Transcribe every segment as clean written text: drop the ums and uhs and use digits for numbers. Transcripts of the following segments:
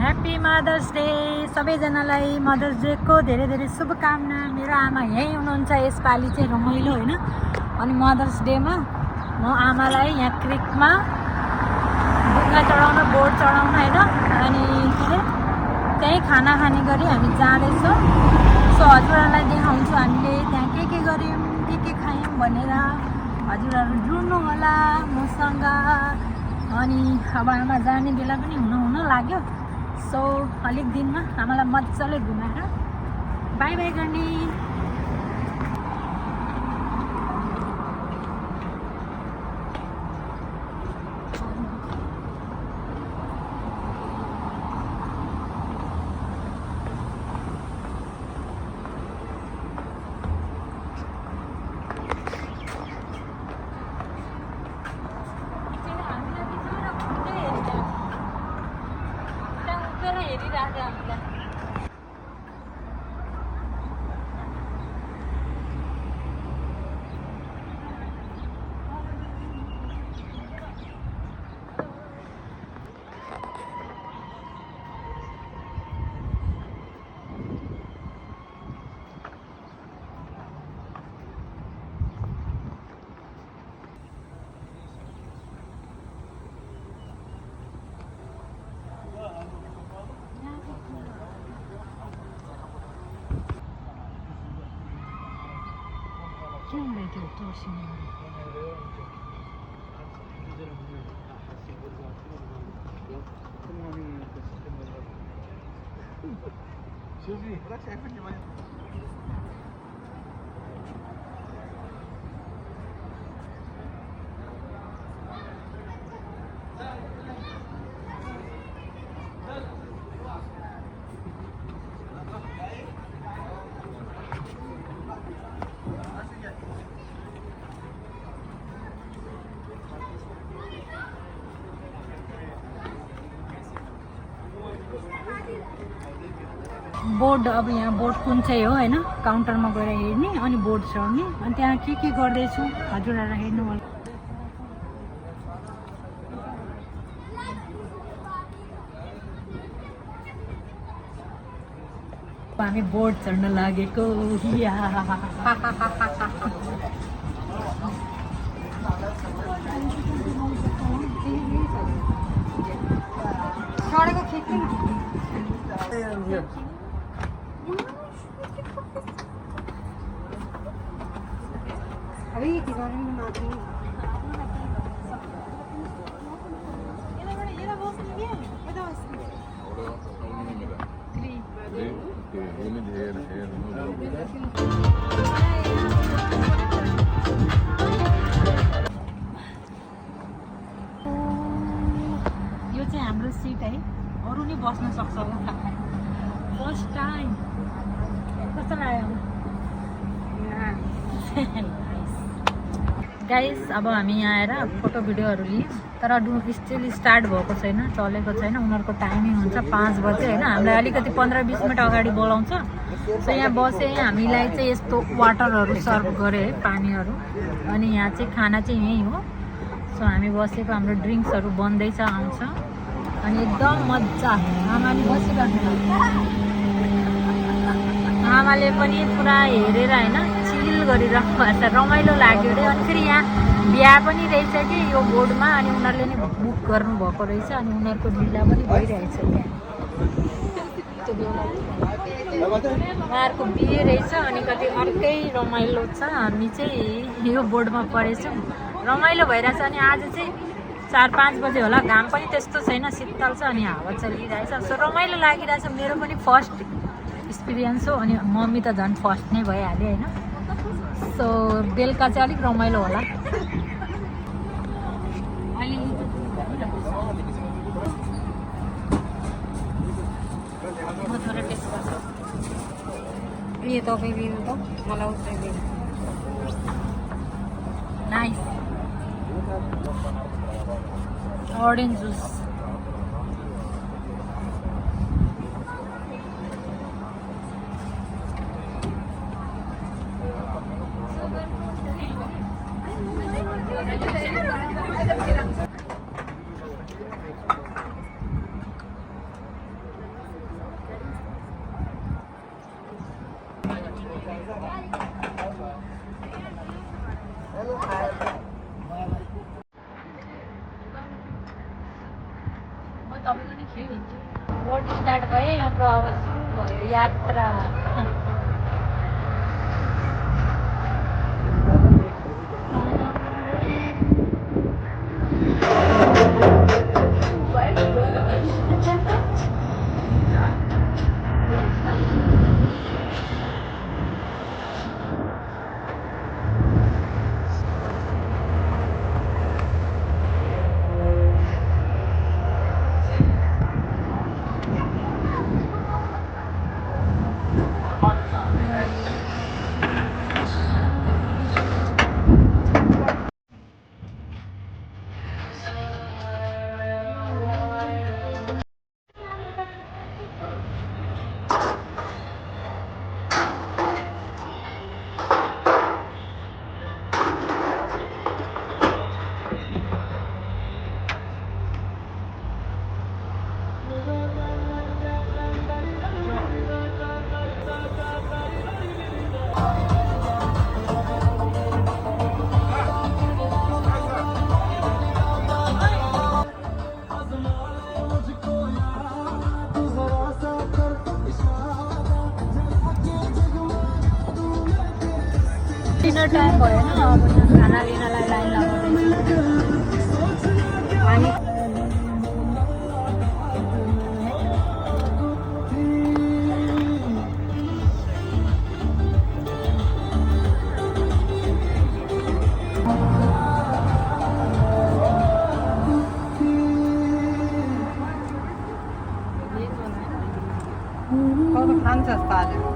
Happy mothers day सबैजनालाई। Mothers डेको धेरै धेरै शुभकामना। मेरो आमा यहीँ हुनुहुन्छ यसपालि चाहिँ रमाइलो होइन। अनि मदर्स डेमा म आमालाई यहाँ क्रिकमा ढुङ्गा चढाउन बोर्ड चढाउन होइन अनि के अरे त्यहीँ खाना खाने गरी हामी जाँदैछौँ। सो हजुरहरूलाई देखाउँछु हामीले त्यहाँ के गऱ्यौँ के खायौँ भनेर। हजुरहरू जुड्नु होला मसँग। अनि अब आमा जाने बेला पनि हुन लाग्यो। सो अलिक दिनमा आमालाई मजाले घुमाएर बाई बाई गर्ने। बोर्ड अब यहाँ बोर्ड कुन चाहिँ हो होइन काउन्टरमा गएर हेर्ने अनि बोर्ड चढ्ने अनि त्यहाँ के गर्दैछु हजुरहरूलाई हेर्नु होला। हामी बोर्ड चढ्न लागेको चढेको खेक्ने यो चाहिँ हाम्रो सिट है। अरू नि बस्न सक्छ होला। फर्स्ट टाइम कस्तो लाग्यो गाइस। अब हामी यहाँ आएर फोटो भिडियोहरू लियौँ तर स्टिल स्टार्ट भएको छैन, चलेको छैन। उनीहरूको टाइमिङ हुन्छ 5 बजे होइन। हामीलाई अलिकति 15-20 मिनट अगाडि बोलाउँछ। सो यहाँ बसेँ, हामीलाई चाहिँ यस्तो वाटरहरू सर्भ गरे है, पानीहरू। अनि यहाँ चाहिँ खाना चाहिँ यहीँ हो। सो हामी बसेको, हाम्रो ड्रिङ्क्सहरू बन्दैछ, आउँछ। अनि एकदम मजा। आमाले बसिराख्नु, आमाले पनि पुरा हेरेर होइन चिल गरिराख्नु भएको छ। रमाइलो लाग्यो अरे। अनि फेरि यहाँ बिहा पनि रहेछ कि यो बोर्डमा। अनि उनीहरूले नि बुक गर्नुभएको रहेछ। अनि उनीहरूको लीला पनि भइरहेछ त्यहाँ। उहाँहरूको बिहे रहेछ। अनि कति अर्कै रमाइलो छ। हामी चाहिँ यो बोर्डमा परेछौँ, रमाइलो भइरहेछ। अनि आज चाहिँ 4-5 बजे होला, घाम पनि त्यस्तो छैन, शीतल छ। अनि हावा चलिरहेछ। सो रमाइलो लागिरहेछ। मेरो पनि फर्स्ट एक्सपिरियन्स हो। अनि मम्मी त झन् फर्स्ट नै भइहाल्यो होइन। सो बेलुका चाहिँ अलिक रमाइलो होला। म थोरै टेस्ट गर्छु। यो तपाईँ लिनु त, मलाई उसै लिनु। Nice orange juice. बोट स्टार्ट भयो हाम्रो अब सुरु भयो यात्रा डिनर टाइम भयो होइन अब यहाँ खाना लिनलाई लाइन लगाउँदैछ अनि खान्छ ताजा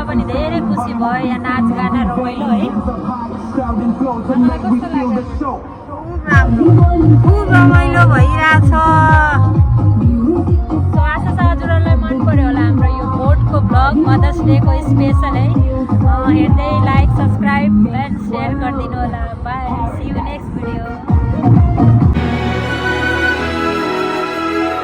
पनि धेरै खुसी भयो यहाँ नाचगाना रमाइलो है मलाई कस्तो लाग्यो खुब रमाइलो भइरहेछ सो आशा छ हजुरहरूलाई मन पर्यो होला हाम्रो यो भोटको भ्लग मदर्स डेको स्पेसल है हेर्दै लाइक सब्सक्राइब एन्ड सेयर गरिदिनु होला bye see you next video